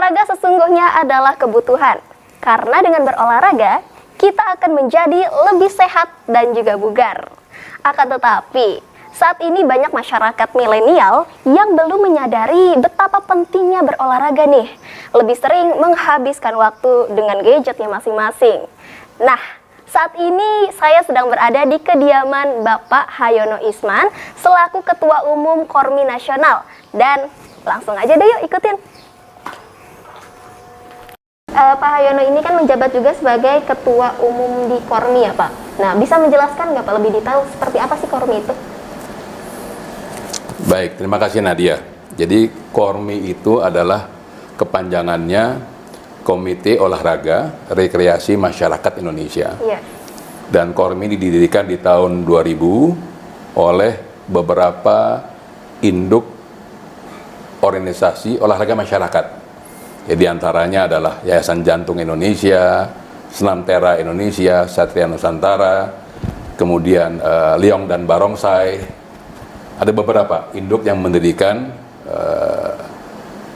Olahraga sesungguhnya adalah kebutuhan. Karena dengan berolahraga, kita akan menjadi lebih sehat dan juga bugar. Akan tetapi, saat ini banyak masyarakat milenial yang belum menyadari betapa pentingnya berolahraga nih. Lebih sering menghabiskan waktu dengan gadgetnya masing-masing. Nah, saat ini saya sedang berada di kediaman Bapak Hayono Isman selaku Ketua Umum Kormi Nasional. Dan langsung aja deh yuk ikutin. Pak Hayono ini kan menjabat juga sebagai Ketua Umum di Kormi ya Pak. Nah, bisa menjelaskan nggak Pak lebih detail seperti apa sih Kormi itu? Baik, terima kasih Nadia. Jadi Kormi itu adalah kepanjangannya Komite Olahraga Rekreasi Masyarakat Indonesia. Iya. Dan Kormi didirikan di tahun 2000 oleh beberapa induk organisasi olahraga masyarakat. Jadi antaranya adalah Yayasan Jantung Indonesia, Senam Tera Indonesia, Satria Nusantara, kemudian Liong dan Barongsai. Ada beberapa induk yang mendirikan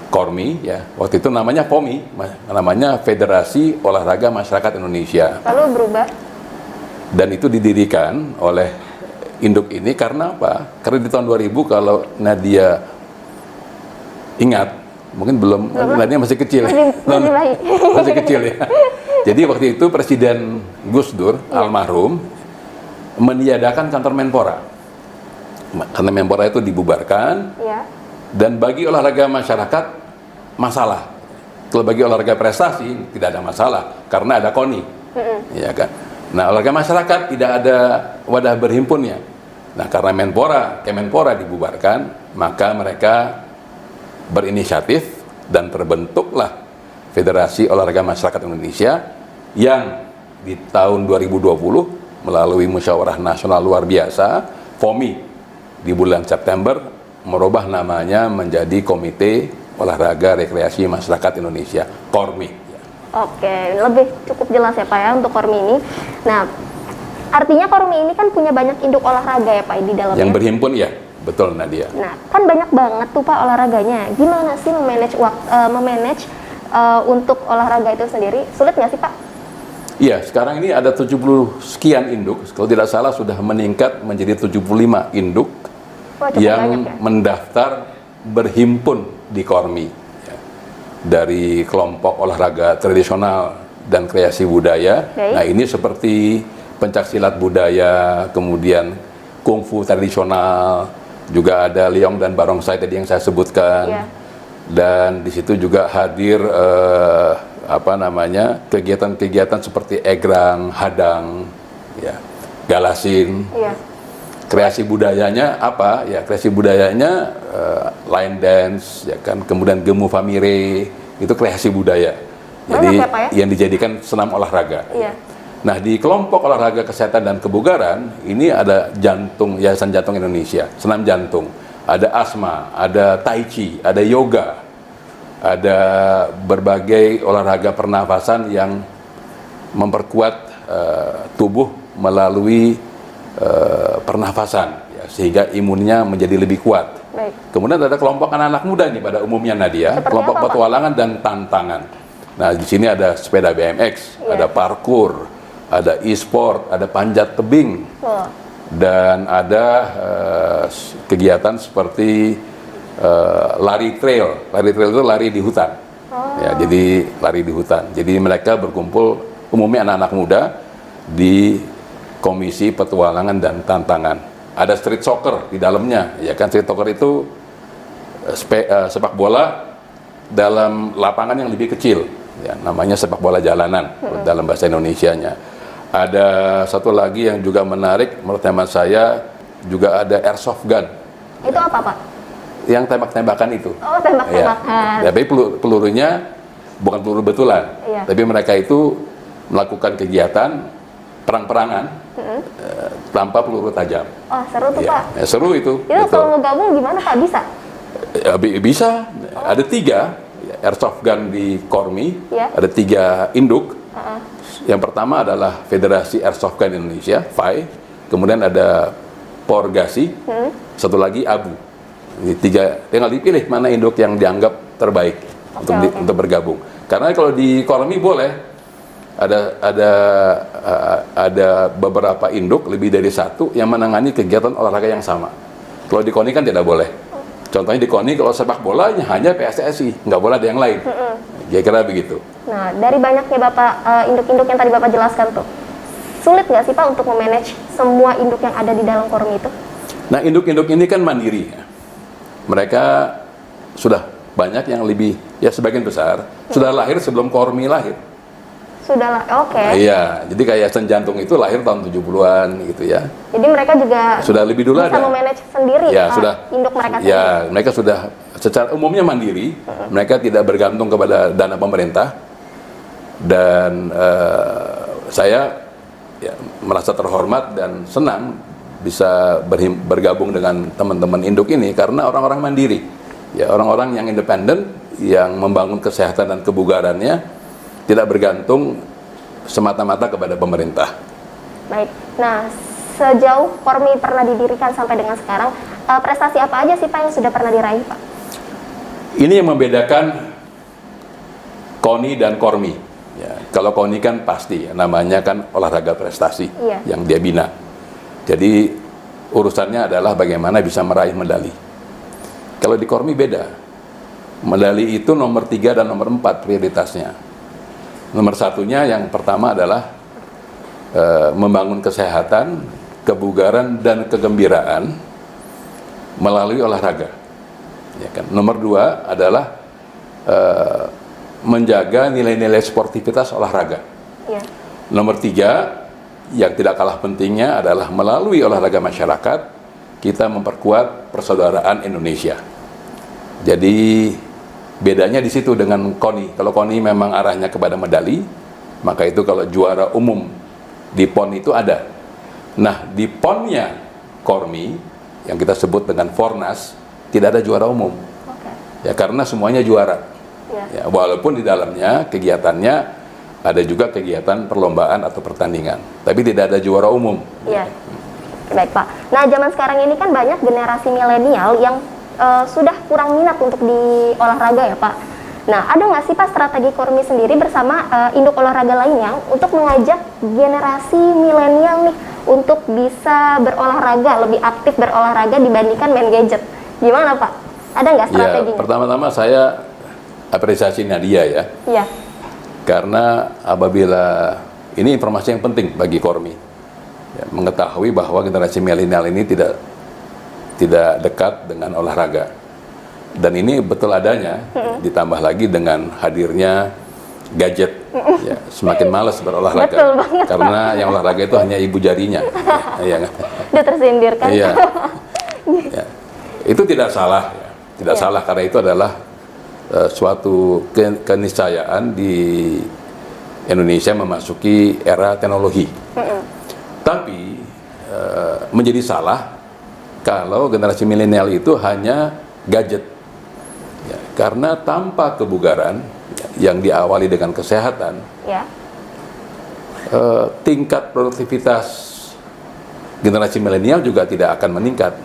Kormi, ya. Waktu itu namanya FOMI, namanya Federasi Olahraga Masyarakat Indonesia. Lalu berubah? Dan itu didirikan oleh induk ini karena apa? Karena di tahun 2000 kalau Nadia ingat, mungkin belum. Nadia masih kecil. Masih kecil ya. Jadi waktu itu Presiden Gus Dur, almarhum, meniadakan kantor Menpora. Kantor Menpora itu dibubarkan, dan bagi olahraga masyarakat masalah. Kalau bagi olahraga prestasi tidak ada masalah karena ada KONI, ya kan. Nah, olahraga masyarakat tidak ada wadah berhimpunnya. Nah, karena Kemenpora dibubarkan, maka mereka berinisiatif dan terbentuklah Federasi Olahraga Masyarakat Indonesia yang di tahun 2020 melalui Musyawarah Nasional Luar Biasa FOMI di bulan September merubah namanya menjadi Komite Olahraga Rekreasi Masyarakat Indonesia, Kormi. Oke, lebih cukup jelas ya Pak ya untuk Kormi ini. Nah, artinya Kormi ini kan punya banyak induk olahraga ya Pak di dalamnya. Yang berhimpun ya. Betul Nadia. Nah, kan banyak banget tuh Pak olahraganya. Gimana sih memanage untuk olahraga itu sendiri? Sulit nggak sih Pak? Iya, sekarang ini ada 70 sekian induk. Kalau tidak salah sudah meningkat menjadi 75 induk yang mendaftar berhimpun di Kormi. Ya. Dari kelompok olahraga tradisional dan kreasi budaya. Nah, ini seperti pencaksilat budaya, kemudian kungfu tradisional, juga ada Liong dan Barongsai tadi yang saya sebutkan, dan di situ juga hadir kegiatan-kegiatan seperti egrang, hadang, ya, galasin. Kreasi budayanya apa? Ya, kreasi budayanya line dance, ya kan, kemudian gemu famire, itu kreasi budaya. Jadi yang dijadikan senam olahraga. Nah, di kelompok olahraga kesehatan dan kebugaran, ini ada Yayasan Jantung Indonesia, senam jantung, ada asma, ada tai chi, ada yoga, ada berbagai olahraga pernafasan yang memperkuat tubuh melalui pernafasan, ya, sehingga imunnya menjadi lebih kuat. Kemudian ada kelompok anak-anak muda nih pada umumnya Nadia, kelompok petualangan dan tantangan. Nah, di sini ada sepeda BMX, ada parkour, ada e-sport, ada panjat tebing, dan ada kegiatan seperti lari trail. Lari trail itu lari di hutan. Ya, jadi lari di hutan. Jadi mereka berkumpul umumnya anak-anak muda di Komisi Petualangan dan Tantangan. Ada street soccer di dalamnya, ya kan. Street soccer itu sepak bola dalam lapangan yang lebih kecil, ya, namanya sepak bola jalanan dalam bahasa Indonesianya. Ada satu lagi yang juga menarik menurut hemat saya, juga ada airsoft gun. Itu apa Pak? Yang tembak-tembakan itu. Oh, tembak-tembakan. Ya, tapi pelurunya bukan peluru betulan, tapi mereka itu melakukan kegiatan perang-perangan tanpa peluru tajam. Oh, seru tuh Pak. Ya, seru itu. Itu kalau mau gabung gimana Pak? Bisa? Ya, bisa. Ada 3 airsoft gun di Kormi, ada 3 induk. Yang pertama adalah Federasi Airsoft Gun Indonesia, FAI. Kemudian ada Porgasi, satu lagi ABU. Ini 3, tinggal dipilih mana induk yang dianggap terbaik. untuk bergabung. Karena kalau di Kormi boleh ada beberapa induk lebih dari satu yang menangani kegiatan olahraga yang sama. Kalau di KONI kan tidak boleh. Contohnya di KONI kalau sepak bola hanya PSSI, nggak boleh ada yang lain. Kira-kira begitu. Nah, dari banyaknya Bapak induk-induk yang tadi Bapak jelaskan tuh, sulit nggak sih Pak untuk memanage semua induk yang ada di dalam Kormi itu? Nah, induk-induk ini kan mandiri. Mereka sudah banyak yang lebih, ya sebagian besar, sudah lahir sebelum Kormi lahir. Sudah lah, oke. Iya, jadi kayak Sen Jantung itu lahir tahun 70-an gitu ya. Jadi mereka juga sudah lebih dulu bisa memanage sendiri ya, sudah, induk mereka sendiri. Ya, mereka sudah secara umumnya mandiri, mereka tidak bergantung kepada dana pemerintah. Dan saya ya, merasa terhormat dan senang bisa bergabung dengan teman-teman induk ini karena orang-orang mandiri. Ya, orang-orang yang independen, yang membangun kesehatan dan kebugarannya tidak bergantung semata-mata kepada pemerintah. Baik, nah sejauh Kormi pernah didirikan sampai dengan sekarang, prestasi apa aja sih Pak yang sudah pernah diraih Pak? Ini yang membedakan KONI dan Kormi. Ya, kalau KONI kan pasti, namanya kan olahraga prestasi yang dia bina. Jadi urusannya adalah bagaimana bisa meraih medali. Kalau di Kormi beda, medali itu nomor 3 dan nomor 4 prioritasnya. Nomor satunya yang pertama adalah membangun kesehatan, kebugaran, dan kegembiraan melalui olahraga. Ya kan? Nomor 2 adalah menjaga nilai-nilai sportivitas olahraga. Ya. Nomor 3 yang tidak kalah pentingnya adalah melalui olahraga masyarakat kita memperkuat persaudaraan Indonesia. Jadi bedanya di situ dengan KONI. Kalau KONI memang arahnya kepada medali, maka itu kalau juara umum di PON itu ada. Nah, di PON-nya Kormi yang kita sebut dengan Fornas tidak ada juara umum. Ya karena semuanya juara. Ya, walaupun di dalamnya kegiatannya ada juga kegiatan perlombaan atau pertandingan, tapi tidak ada juara umum. Iya. Baik Pak. Nah, zaman sekarang ini kan banyak generasi milenial yang sudah kurang minat untuk di olahraga ya Pak. Nah, ada nggak sih Pak strategi Kormi sendiri bersama induk olahraga lainnya untuk mengajak generasi milenial nih untuk bisa berolahraga, lebih aktif berolahraga dibandingkan main gadget? Gimana Pak? Ada nggak strateginya? Ya, pertama-tama saya apresiasi Nadia ya. Iya. Karena apabila ini informasi yang penting bagi Kormi, ya, mengetahui bahwa generasi milenial ini tidak dekat dengan olahraga, dan ini betul adanya. Ditambah lagi dengan hadirnya gadget, ya, semakin malas berolahraga. Betul banget, karena Pak. Yang olahraga itu hanya ibu jarinya. Ya, udah tersindir kan? Iya. Ya. Itu tidak salah, ya. Tidak salah karena itu adalah suatu keniscayaan di Indonesia memasuki era teknologi. Tapi menjadi salah kalau generasi milenial itu hanya gadget, ya, karena tanpa kebugaran yang diawali dengan kesehatan, tingkat produktivitas generasi milenial juga tidak akan meningkat.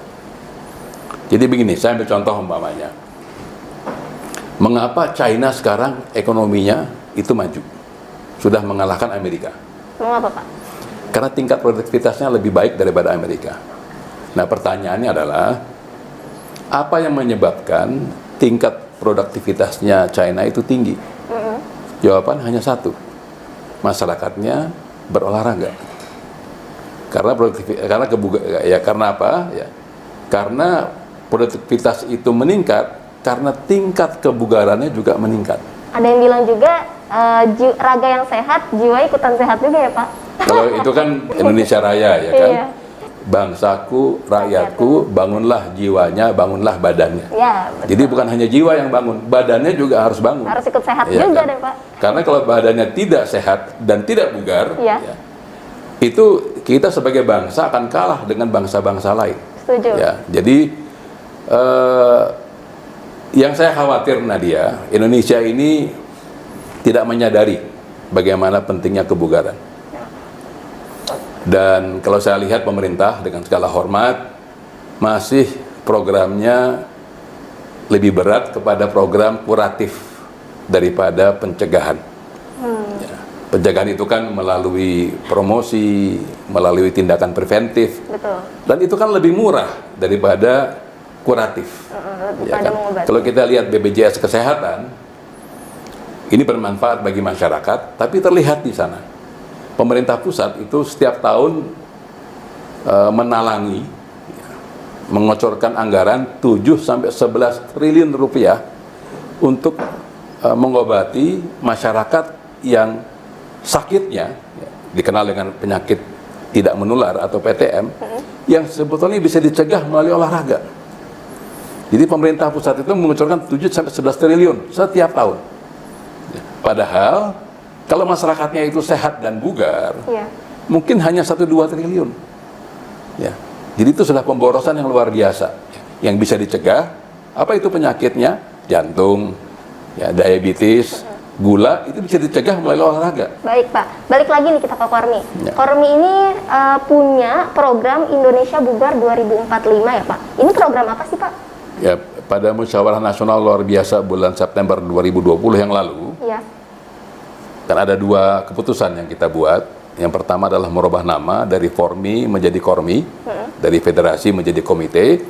Jadi begini, saya ambil contoh umpamanya, mengapa China sekarang ekonominya itu maju, sudah mengalahkan Amerika? Mengapa Pak? Karena tingkat produktivitasnya lebih baik daripada Amerika. Nah, pertanyaannya adalah apa yang menyebabkan tingkat produktivitasnya China itu tinggi? Jawaban hanya satu, masyarakatnya berolahraga. Karena apa? Ya, karena produktivitas itu meningkat karena tingkat kebugarannya juga meningkat. Ada yang bilang juga raga yang sehat, jiwa ikutan sehat juga ya Pak? Kalau itu kan Indonesia Raya ya kan? Iya. Bangsaku, rakyatku, bangunlah jiwanya, bangunlah badannya. Ya, jadi bukan hanya jiwa yang bangun, badannya juga harus bangun. Harus ikut sehat ya, juga kan? Deh Pak. Karena kalau badannya tidak sehat dan tidak bugar, ya, itu kita sebagai bangsa akan kalah dengan bangsa-bangsa lain. Setuju. Ya, jadi yang saya khawatir Nadia, Indonesia ini tidak menyadari bagaimana pentingnya kebugaran. Dan kalau saya lihat pemerintah dengan segala hormat masih programnya lebih berat kepada program kuratif daripada pencegahan. Ya, pencegahan itu kan melalui promosi, melalui tindakan preventif. Betul. Dan itu kan lebih murah daripada kuratif. Ya kan? Kalau kita lihat BPJS Kesehatan, ini bermanfaat bagi masyarakat, tapi terlihat di sana. Pemerintah pusat itu setiap tahun menalangi, mengocorkan anggaran 7 sampai 11 triliun rupiah untuk mengobati masyarakat yang sakitnya dikenal dengan penyakit tidak menular atau PTM, yang sebetulnya bisa dicegah melalui olahraga. Jadi pemerintah pusat itu mengucurkan 7 sampai 11 triliun setiap tahun. Padahal kalau masyarakatnya itu sehat dan bugar, mungkin hanya 1-2 triliun. Ya. Jadi itu sudah pemborosan yang luar biasa yang bisa dicegah. Apa itu penyakitnya? Jantung, ya, diabetes, gula, itu bisa dicegah melalui olahraga. Baik Pak, balik lagi nih kita ke Kormi. Ya. Kormi ini punya program Indonesia Bugar 2045 ya Pak. Ini program apa sih Pak? Ya, pada Musyawarah Nasional luar biasa bulan September 2020 yang lalu, kan ada 2 keputusan yang kita buat. Yang pertama adalah merubah nama dari Formi menjadi Kormi, dari federasi menjadi komite.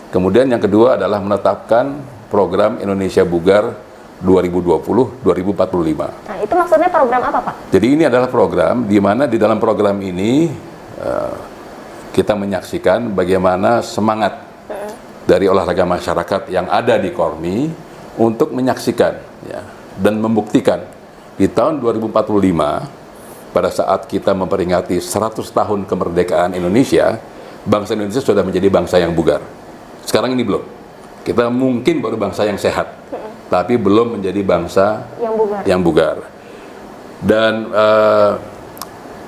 Kemudian yang kedua adalah menetapkan program Indonesia Bugar 2020-2045. Nah, itu maksudnya program apa Pak? Jadi ini adalah program di mana di dalam program ini kita menyaksikan bagaimana semangat dari olahraga masyarakat yang ada di Kormi untuk menyaksikan, ya, dan membuktikan di tahun 2045 pada saat kita memperingati 100 tahun kemerdekaan Indonesia, bangsa Indonesia sudah menjadi bangsa yang bugar. Sekarang ini belum. Kita mungkin baru bangsa yang sehat, tapi belum menjadi bangsa yang bugar. Dan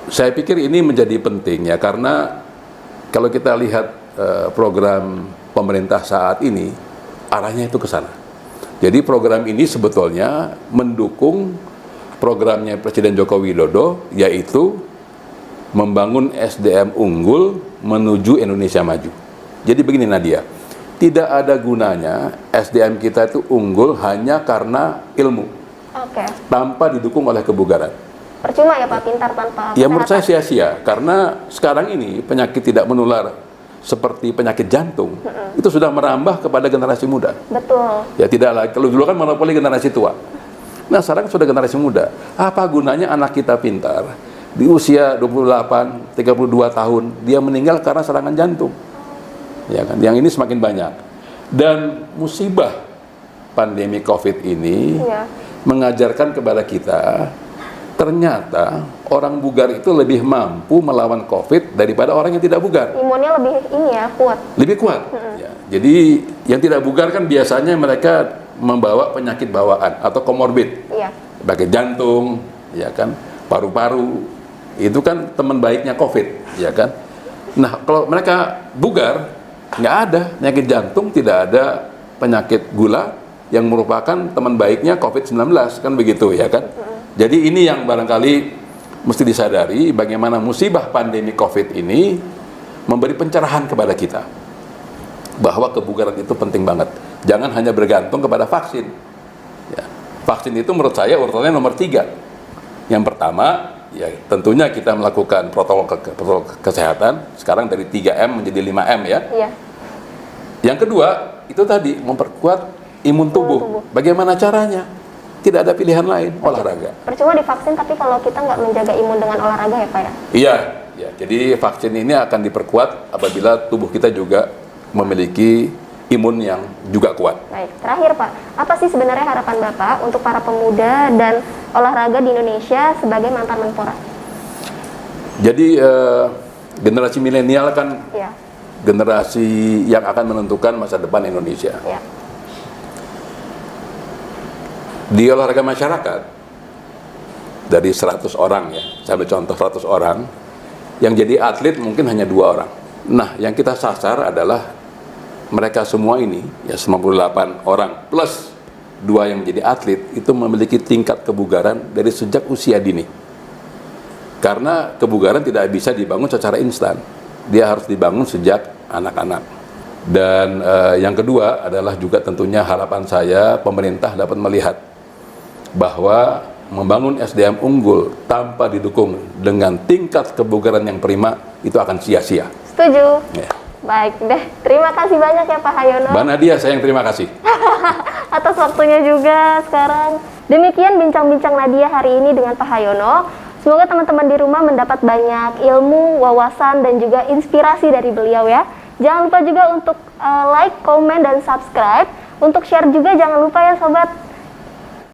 saya pikir ini menjadi penting, ya, karena kalau kita lihat program pemerintah saat ini, arahnya itu ke sana. Jadi program ini sebetulnya mendukung programnya Presiden Joko Widodo, yaitu membangun SDM unggul menuju Indonesia maju. Jadi begini Nadia, tidak ada gunanya SDM kita itu unggul hanya karena ilmu, tanpa didukung oleh kebugaran. Percuma ya Pak, pintar tanpa kesehatan. Ya menurut saya sia-sia, karena sekarang ini penyakit tidak menular seperti penyakit jantung, itu sudah merambah kepada generasi muda. Betul. Ya tidak lagi, kalau dulu kan monopoli generasi tua. Nah sekarang sudah generasi muda. Apa gunanya anak kita pintar di usia 28, 32 tahun dia meninggal karena serangan jantung, ya kan? Yang ini semakin banyak. Dan musibah pandemi COVID ini mengajarkan kepada kita, ternyata orang bugar itu lebih mampu melawan COVID daripada orang yang tidak bugar. Imunnya lebih kuat. Lebih kuat. Ya. Jadi yang tidak bugar kan biasanya mereka membawa penyakit bawaan atau komorbid, sebagai jantung, ya kan, paru-paru, itu kan teman baiknya COVID, ya kan. Nah kalau mereka bugar, nggak ada penyakit jantung, tidak ada penyakit gula yang merupakan teman baiknya COVID-19, kan begitu, ya kan. Jadi ini yang barangkali mesti disadari, bagaimana musibah pandemi COVID ini memberi pencerahan kepada kita bahwa kebugaran itu penting banget. Jangan hanya bergantung kepada vaksin. Ya. Vaksin itu menurut saya urutannya nomor 3. Yang pertama, ya tentunya kita melakukan protokol kesehatan. Sekarang dari 3M menjadi 5M ya. Yang kedua, itu tadi memperkuat imun tubuh. Bagaimana caranya? Tidak ada pilihan lain, olahraga. Percuma divaksin, tapi kalau kita nggak menjaga imun dengan olahraga ya Pak ya? Iya, ya. Jadi vaksin ini akan diperkuat apabila tubuh kita juga memiliki imun yang juga kuat. Baik, terakhir Pak, apa sih sebenarnya harapan Bapak untuk para pemuda dan olahraga di Indonesia sebagai mantan Menpora? Jadi generasi milenial kan generasi yang akan menentukan masa depan Indonesia. Di olahraga masyarakat, dari 100 orang ya, saya ambil contoh 100 orang, yang jadi atlet mungkin hanya 2 orang. Nah, yang kita sasar adalah mereka semua ini, ya 98 orang plus 2 yang jadi atlet, itu memiliki tingkat kebugaran dari sejak usia dini. Karena kebugaran tidak bisa dibangun secara instan, dia harus dibangun sejak anak-anak. Dan yang kedua adalah juga tentunya harapan saya pemerintah dapat melihat bahwa membangun SDM unggul tanpa didukung dengan tingkat kebugaran yang prima itu akan sia-sia. Setuju. Ya. Baik deh, terima kasih banyak ya Pak Hayono. Mbak Nadia, saya yang terima kasih. Atas waktunya juga sekarang. Demikian bincang-bincang Nadia hari ini dengan Pak Hayono. Semoga teman-teman di rumah mendapat banyak ilmu, wawasan, dan juga inspirasi dari beliau ya. Jangan lupa juga untuk like, komen, dan subscribe. Untuk share juga jangan lupa ya sobat.